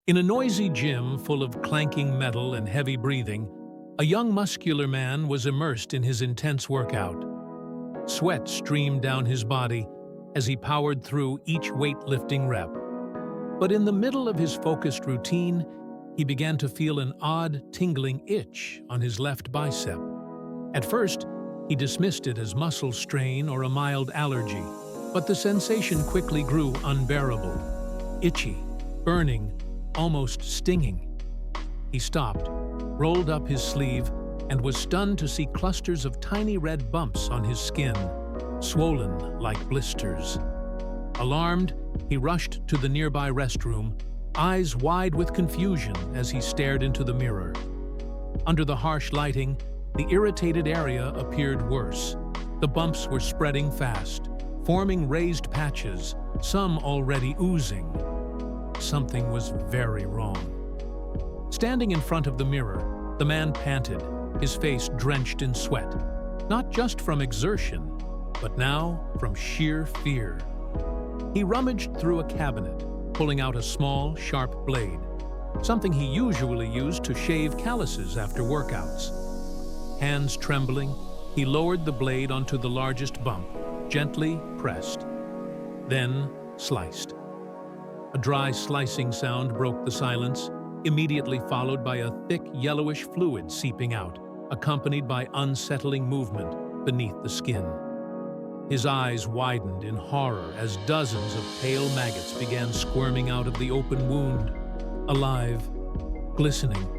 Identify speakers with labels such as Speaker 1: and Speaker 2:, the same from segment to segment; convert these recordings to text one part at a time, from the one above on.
Speaker 1: In a noisy gym full of clanking metal and heavy breathing, a young muscular man was immersed in his intense workout. Sweat streamed down his body as he powered through each weightlifting rep. But in the middle of his focused routine, he began to feel an odd, tingling itch on his left bicep. At first, he dismissed it as muscle strain or a mild allergy, but the sensation quickly grew unbearable. Itchy, burning, almost stinging. He stopped, rolled up his sleeve, and was stunned to see clusters of tiny red bumps on his skin, swollen like blisters. Alarmed, he rushed to the nearby restroom, eyes wide with confusion as he stared into the mirror. Under the harsh lighting, the irritated area appeared worse. The bumps were spreading fast, forming raised patches, some already oozing. Something was very wrong. Standing in front of the mirror, the man panted, his face drenched in sweat, not just from exertion, but now from sheer fear. He rummaged through a cabinet, pulling out a small, sharp blade, something he usually used to shave calluses after workouts. Hands trembling, he lowered the blade onto the largest bump, gently pressed, then sliced. A dry slicing sound broke the silence, immediately followed by a thick yellowish fluid seeping out, accompanied by unsettling movement beneath the skin. His eyes widened in horror as dozens of pale maggots began squirming out of the open wound, alive, glistening.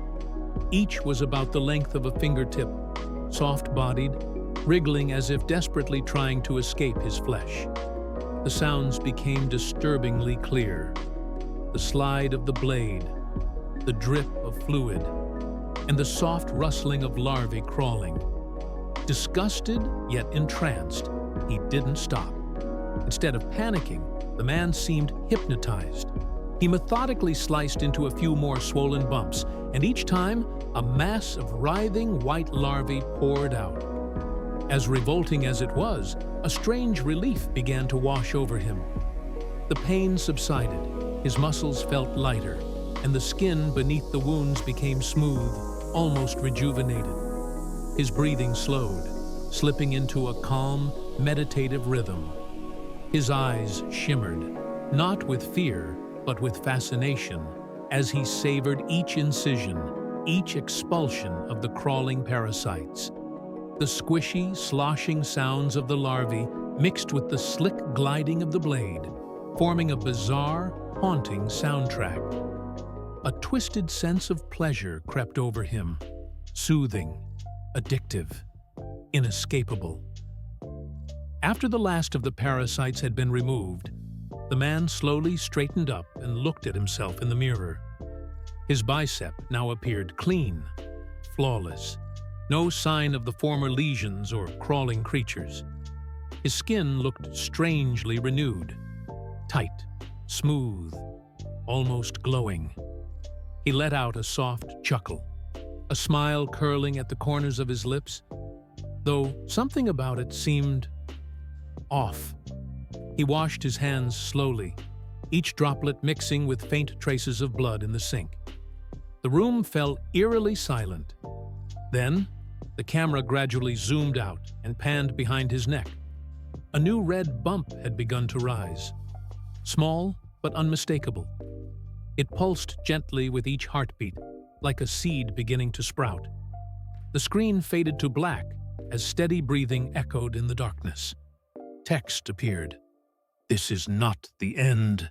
Speaker 1: Each was about the length of a fingertip, soft-bodied, wriggling as if desperately trying to escape his flesh. The sounds became disturbingly clear. The slide of the blade, the drip of fluid, and the soft rustling of larvae crawling. Disgusted yet entranced, he didn't stop. Instead of panicking, the man seemed hypnotized. He methodically sliced into a few more swollen bumps, and each time, a mass of writhing white larvae poured out. As revolting as it was, a strange relief began to wash over him. The pain subsided, his muscles felt lighter, and the skin beneath the wounds became smooth, almost rejuvenated. His breathing slowed, slipping into a calm, meditative rhythm. His eyes shimmered, not with fear, but with fascination, as he savored each incision, each expulsion of the crawling parasites. The squishy, sloshing sounds of the larvae mixed with the slick gliding of the blade, forming a bizarre, haunting soundtrack. A twisted sense of pleasure crept over him, soothing, addictive, inescapable. After the last of the parasites had been removed, the man slowly straightened up and looked at himself in the mirror. His bicep now appeared clean, flawless, no sign of the former lesions or crawling creatures. His skin looked strangely renewed, tight, smooth, almost glowing. He let out a soft chuckle, a smile curling at the corners of his lips, though something about it seemed off. He washed his hands slowly, each droplet mixing with faint traces of blood in the sink. The room fell eerily silent. Then, the camera gradually zoomed out and panned behind his neck. A new red bump had begun to rise, small but unmistakable. It pulsed gently with each heartbeat, like a seed beginning to sprout. The screen faded to black as steady breathing echoed in the darkness. Text appeared. "This is not the end."